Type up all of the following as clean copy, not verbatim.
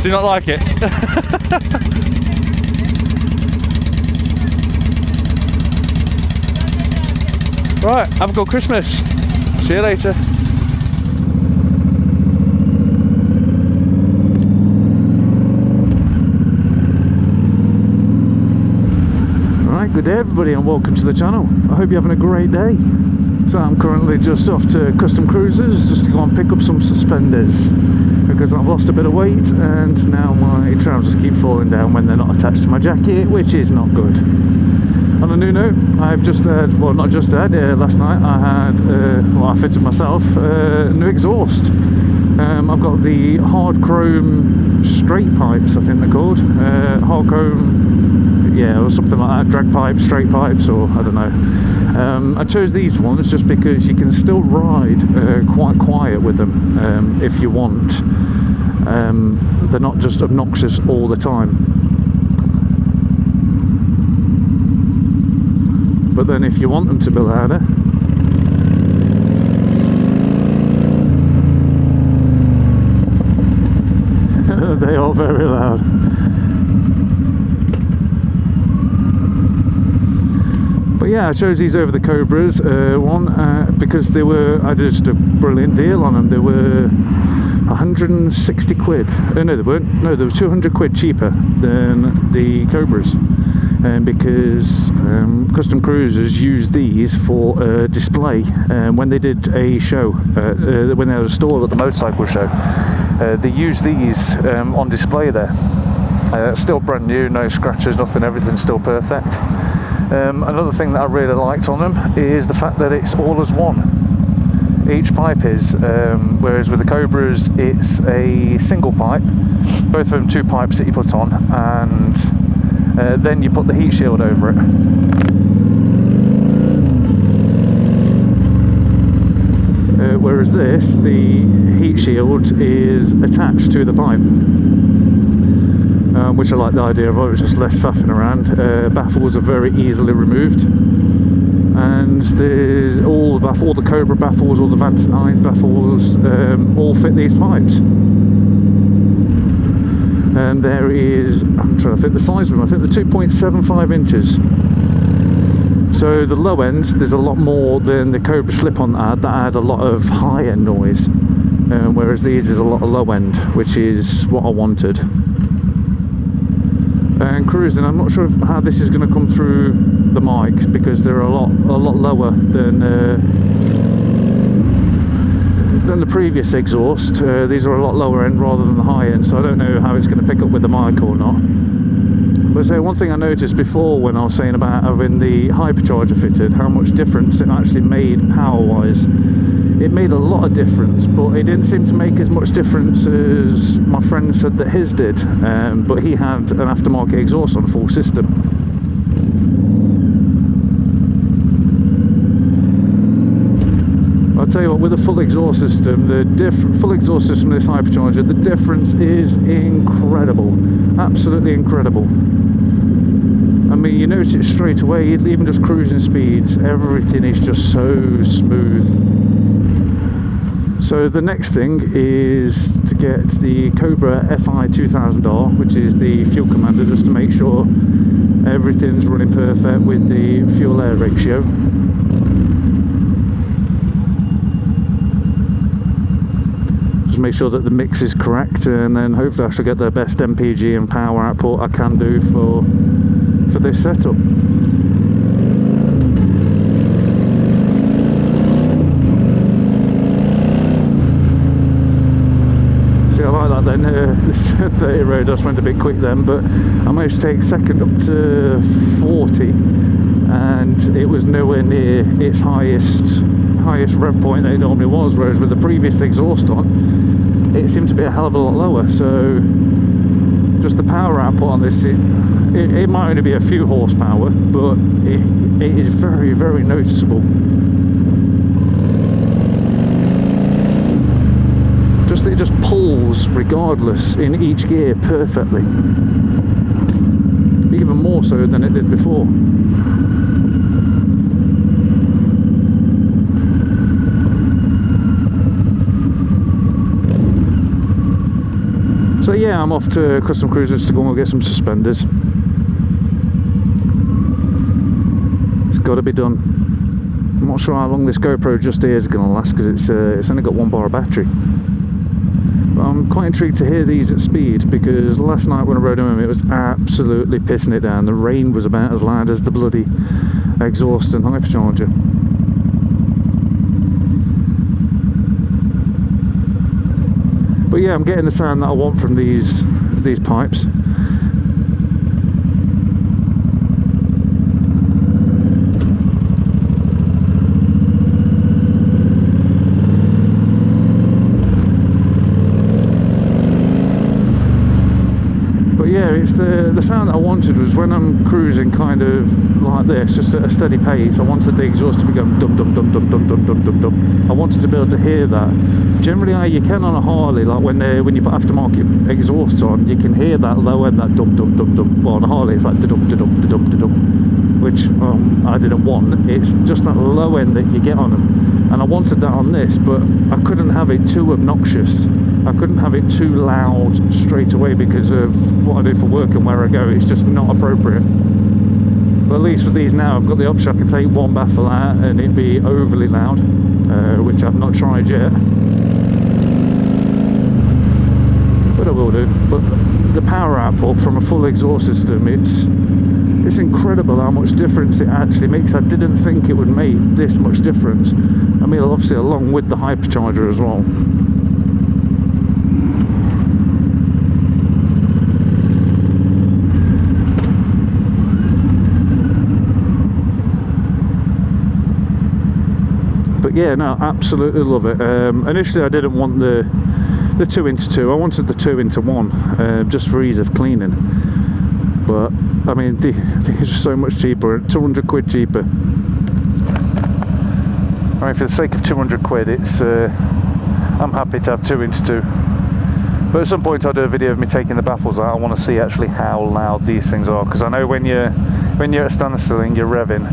Do you not like it? Right, have a good Christmas. See you later. Right, good day everybody and welcome to the channel. I hope you're having a great day. So I'm currently just off to Custom Cruisers just to go and pick up some suspenders because I've lost a bit of weight and now my trousers keep falling down when they're not attached to my jacket, which is not good. On a new note, I've just had, well not just had, last night I had, well I fitted myself a new exhaust. I've got the hard chrome straight pipes, I think they're called, hard chrome, yeah, or something like that, drag pipes, straight pipes, or I don't know. I chose these ones just because you can still ride quite quiet with them if you want. They're not just obnoxious all the time. But then if you want them to be louder, they are very loud. But yeah, I chose these over the Cobras because they were, I did just a brilliant deal on them. They were 160 quid. No, they weren't. No, they were 200 quid cheaper than the Cobras. Because Custom Cruisers use these for display. When they did a show, when they had a stall at the motorcycle show, they used these on display there. Still brand new, no scratches, nothing, everything's still perfect. Another thing that I really liked on them is the fact that it's all as one. Each pipe is, whereas with the Cobras it's a single pipe, both of them 2 pipes that you put on, and then you put the heat shield over it. Whereas this, the heat shield is attached to the pipe, which I like the idea of. It was just less faffing around. Baffles are very easily removed, and there's all the Cobra baffles, all the Vance 9 baffles, all fit these pipes. And there is, I'm trying to think the size of them, I think they're 2.75 inches. So the low end, there's a lot more than the Cobra slip-on that had a lot of high-end noise. Whereas these is a lot of low end, which is what I wanted. And cruising, I'm not sure how this is going to come through the mic because they're a lot lower than the previous exhaust. These are a lot lower end rather than the high end, so I don't know how it's going to pick up with the mic or not. But so one thing I noticed before when I was saying about having the hypercharger fitted, how much difference it actually made power wise. It made a lot of difference, but it didn't seem to make as much difference as my friend said that his did. But he had an aftermarket exhaust on a full system. I'll tell you what, with a full exhaust system, full exhaust system of this hypercharger, the difference is incredible, absolutely incredible. I mean, you notice it straight away, even just cruising speeds, everything is just so smooth. So the next thing is to get the Cobra FI 2000R, which is the fuel commander, just to make sure everything's running perfect with the fuel air ratio. Just make sure that the mix is correct, and then hopefully I shall get the best MPG and power output I can do for this setup. See, I like that then. This 30 road just went a bit quick then, but I managed to take second up to 40, and it was nowhere near its highest rev point that it normally was, whereas with the previous exhaust on it seemed to be a hell of a lot lower. So just the power output on this, it might only be a few horsepower, but it is very, very noticeable. It just pulls regardless in each gear perfectly, even more so than it did before. So yeah, I'm off to Custom Cruisers to go and get some suspenders. It's got to be done. I'm not sure how long this GoPro just here is going to last, because it's only got 1 bar of battery. But I'm quite intrigued to hear these at speed, because last night when I rode them, it was absolutely pissing it down. The rain was about as loud as the bloody exhaust and hypercharger. But yeah, I'm getting the sound that I want from these pipes. Yeah, it's the sound that I wanted was when I'm cruising kind of like this, just at a steady pace. I wanted the exhaust to be going dum dum dum dum dum dum dum dum dum. I wanted to be able to hear that. Generally, you can on a Harley, like when you put aftermarket exhausts on, you can hear that low end, that dum dum dum dum. Well, on a Harley, it's like da dum da dum da dum da dum, which I didn't want. It's just that low end that you get on them, and I wanted that on this, but I couldn't have it too obnoxious. I couldn't have it too loud straight away because of what I do for work and where I go. It's just not appropriate. But at least with these now, I've got the option. I can take one baffle out and it'd be overly loud, which I've not tried yet. But I will do. But the power output from a full exhaust system, it's incredible how much difference it actually makes. I didn't think it would make this much difference. I mean, obviously along with the hypercharger as well. Yeah, no, absolutely love it. Initially I didn't want the 2x2, I wanted the 2x1, just for ease of cleaning. But I mean, these are so much cheaper, 200 quid cheaper. I mean, for the sake of 200 quid, it's I'm happy to have 2x2. But at some point I'll do a video of me taking the baffles out. I want to see actually how loud these things are, because I know when you're at a standstill and you're revving,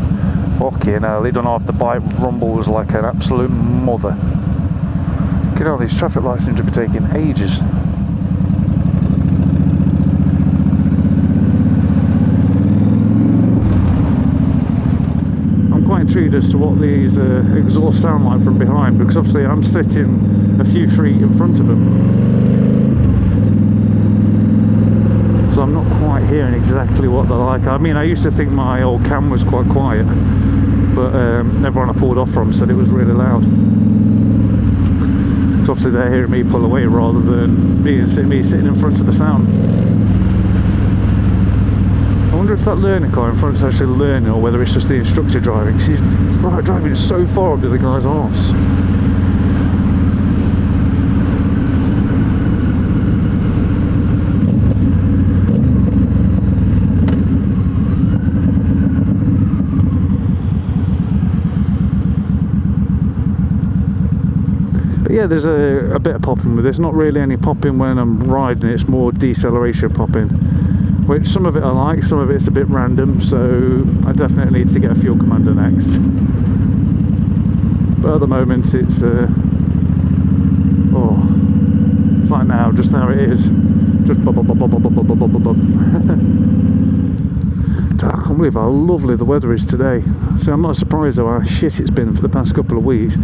fucking hell, it don't know if the bike rumbles like an absolute mother. Look at all these traffic lights seem to be taking ages. I'm quite intrigued as to what these exhausts sound like from behind, because obviously I'm sitting a few feet in front of them. So I'm not quite hearing exactly what they're like. I mean, I used to think my old cam was quite quiet, but everyone I pulled off from said it was really loud. So obviously they're hearing me pull away rather than me sitting in front of the sound. I wonder if that learning car in front is actually learning, or whether it's just the instructor driving, because he's driving so far up to the guy's arse. Yeah, there's a bit of popping with this. Not really any popping when I'm riding, it's more deceleration popping, which some of it I like, some of it's a bit random, so I definitely need to get a fuel commander next. But at the moment it's it's like now, just now it is just bub bub bub bub bub bub bub bub bub. I can't believe how lovely the weather is today. So I'm not surprised though how shit it's been for the past couple of weeks.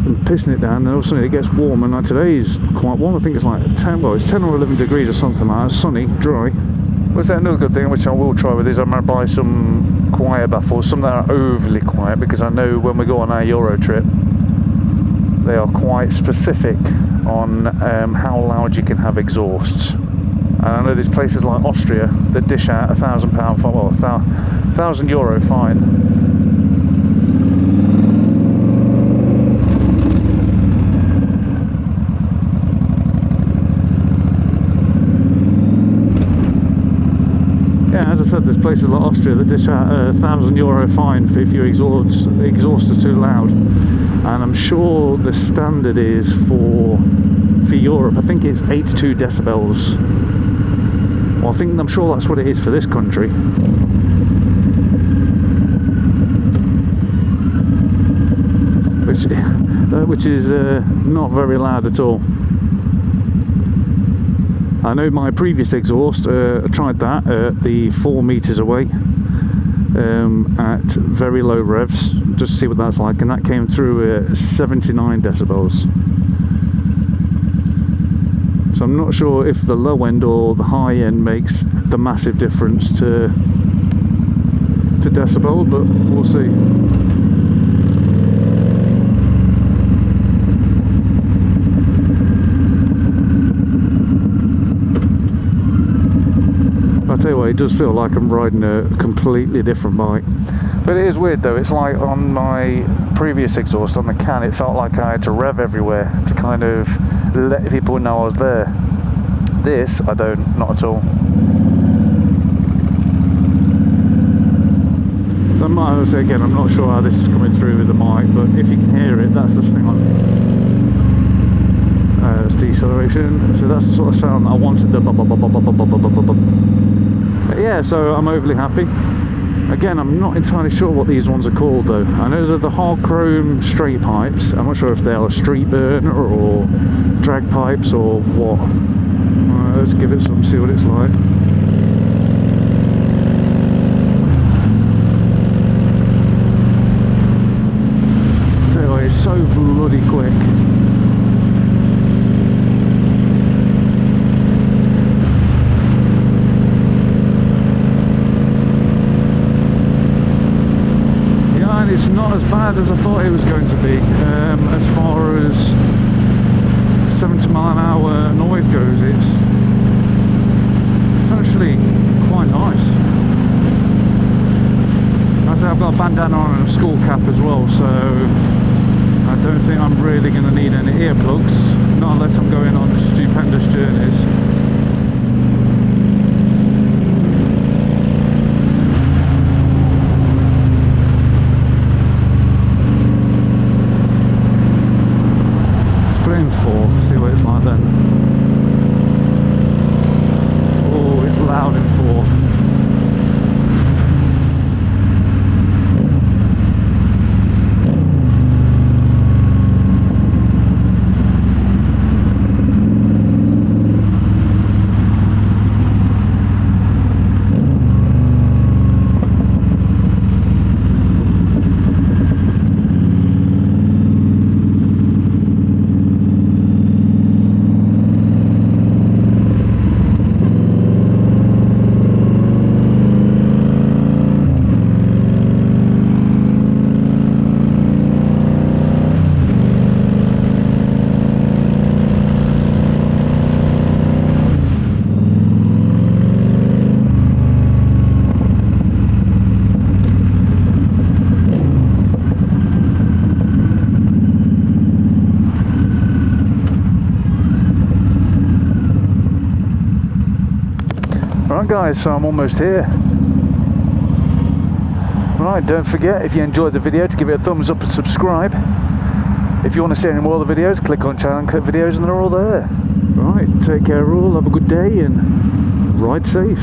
And pissing it down, and all of a sudden it gets warm, and like today is quite warm. I think it's like 10 or 11 degrees or something like that. Sunny, dry. But that another good thing which I will try with is I'm going to buy some quiet baffles, some that are overly quiet, because I know when we go on our Euro trip they are quite specific on how loud you can have exhausts. And I know there's places like Austria that dish out £1,000 fine, well, €1,000 fine. As I said, there's places like Austria that dish out €1,000 fine if your exhaust are too loud, and I'm sure the standard is for Europe, I think it's 82 decibels. Well, I'm sure that's what it is for this country. Which is not very loud at all. I know my previous exhaust, I tried that at the 4 meters away at very low revs, just to see what that's like, and that came through at 79 decibels. So I'm not sure if the low end or the high end makes the massive difference to decibel, but we'll see. I'll tell you what, it does feel like I'm riding a completely different bike. But it is weird though, it's like on my previous exhaust on the can, it felt like I had to rev everywhere to kind of let people know I was there. This, I don't, not at all. So I might say again, I'm not sure how this is coming through with the mic, but if you can hear it, that's the thing on. It's deceleration, so that's the sort of sound that I wanted. But yeah, so I'm overly happy. Again, I'm not entirely sure what these ones are called though. I know they're the hard chrome straight pipes. I'm not sure if they're a street burner or drag pipes or what. Let's give it some, see what it's like. So it's so bloody quick. It's not as bad as I thought it was going to be. As far as 70 mile an hour noise goes, it's actually quite nice. As I say, I've got a bandana on and a skull cap as well, so I don't think I'm really going to need any earplugs, not unless I'm going on stupendous journeys. Fourth, see what it's like then. Oh, it's loud in fourth. Right guys, so I'm almost here. Right, don't forget, if you enjoyed the video, to give it a thumbs up and subscribe. If you want to see any more of the videos, click on channel and click videos and they're all there. Right, take care all, have a good day and ride safe.